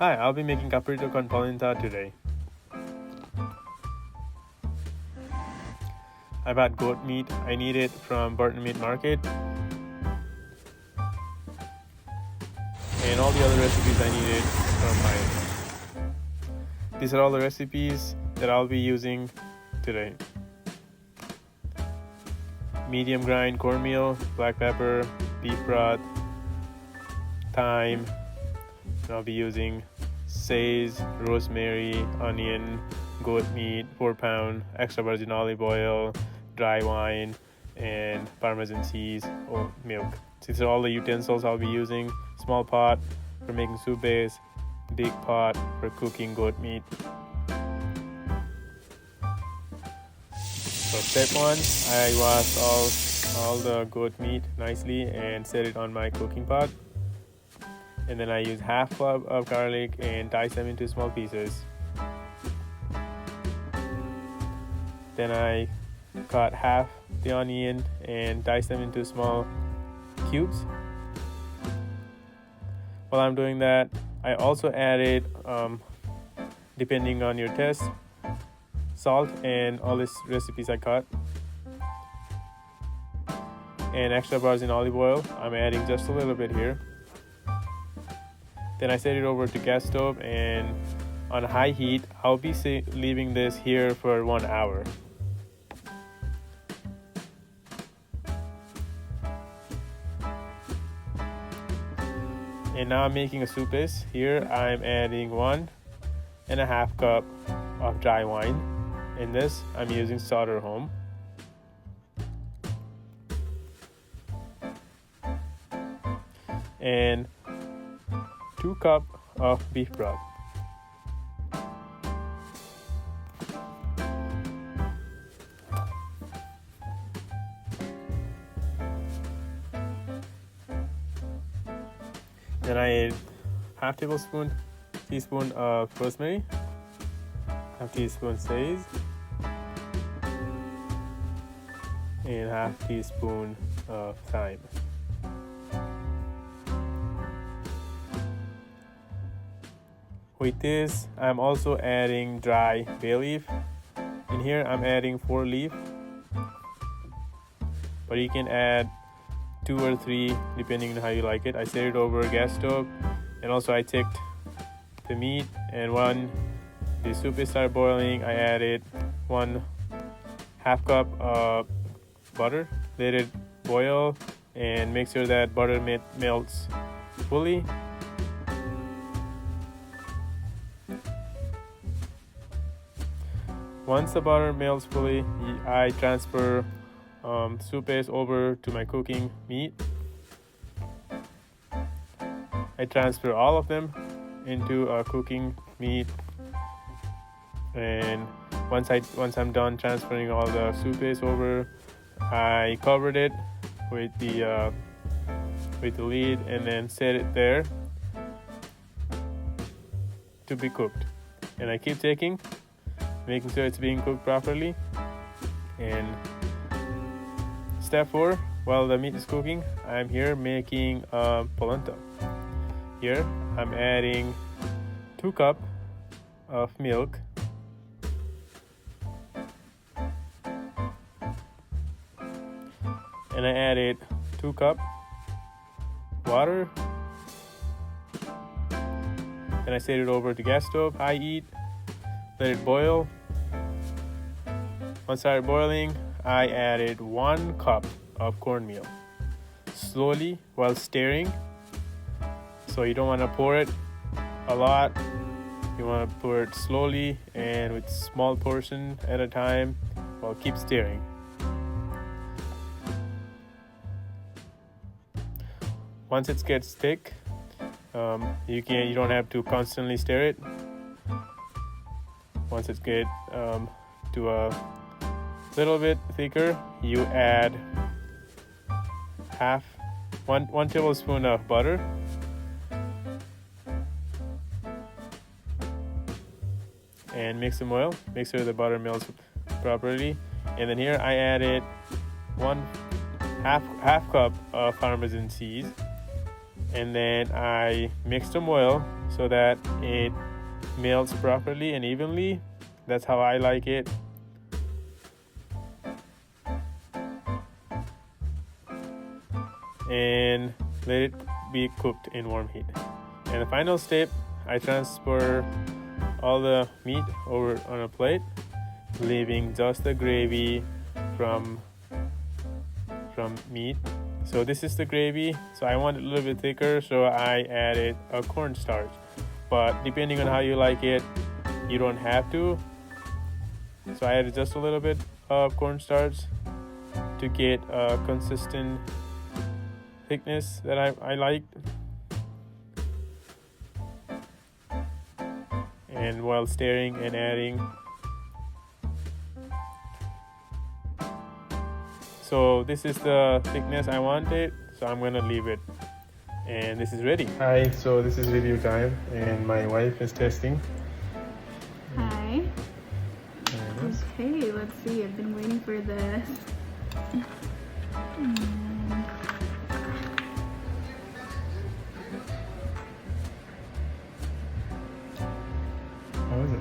Hi, I'll be making Capretto Con polenta today. I bought goat meat. I need it from Burton Meat Market. And all the other recipes I needed from mine. These are all the recipes that I'll be using today. Medium grind cornmeal, black pepper, beef broth, thyme. And I'll be using sage, rosemary, onion, goat meat, 4-pound, extra virgin olive oil, dry wine, and Parmesan cheese or milk. These are all the utensils I'll be using. Small pot for making soup base, big pot for cooking goat meat. So step 1, I washed all the goat meat nicely and set it on my cooking pot. And then I use half clove of garlic and dice them into small pieces. Then I cut half the onion and dice them into small cubes. While I'm doing that, I also added, depending on your taste, salt and all these recipes I cut. And extra virgin olive oil, I'm adding just a little bit here. Then I set it over to gas stove, and on high heat, I'll be leaving this here for 1 hour. And now I'm making a soup base. Here I'm adding 1.5 cup of dry wine. In this, I'm using Soderholm. And 2 cups of beef broth. Then I add half teaspoon of rosemary, half teaspoon sage, and half teaspoon of thyme. With this, I'm also adding dry bay leaf. In here, I'm adding 4 leaf, but you can add 2 or 3 depending on how you like it. I set it over a gas stove, and also I checked the meat, and when the soup started boiling, I added 1/2 cup of butter. Let it boil and make sure that butter melts fully. Once the butter melts fully, I transfer soup base over to my cooking meat. I transfer all of them into cooking meat, and once I'm done transferring all the soup base over, I covered it with the lid and then set it there to be cooked. And I keep checking, making sure it's being cooked properly. And step 4, while the meat is cooking, I'm here making polenta. Here I'm adding 2 cups of milk, and I added 2 cups water, and I set it over to gas stove, high heat, let it boil. Once it started boiling, I added 1 cup of cornmeal, slowly while stirring. So you don't want to pour it a lot. You want to pour it slowly and with small portion at a time while keep stirring. Once it gets thick, you don't have to constantly stir it. Once it gets to a little bit thicker, you add one tablespoon of butter, and mix some oil. Make sure the butter melts properly. And then here I added half cup of Parmesan cheese, and then I mixed some oil so that it melts properly and evenly. That's how I like it. And let it be cooked in warm heat. And the final step, I transfer all the meat over on a plate, leaving just the gravy from meat. So this is the gravy. So I want it a little bit thicker, so I added a cornstarch. But depending on how you like it, you don't have to. So I added just a little bit of cornstarch to get a consistent thickness that I liked. And while stirring and adding. So this is the thickness I wanted, so I'm gonna leave it. And this is ready. Hi, so this is review time and my wife is testing. Hi. Okay, let's see. I've been waiting for this. How is it?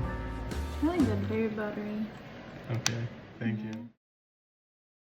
It's really good, very buttery. Okay, thank you.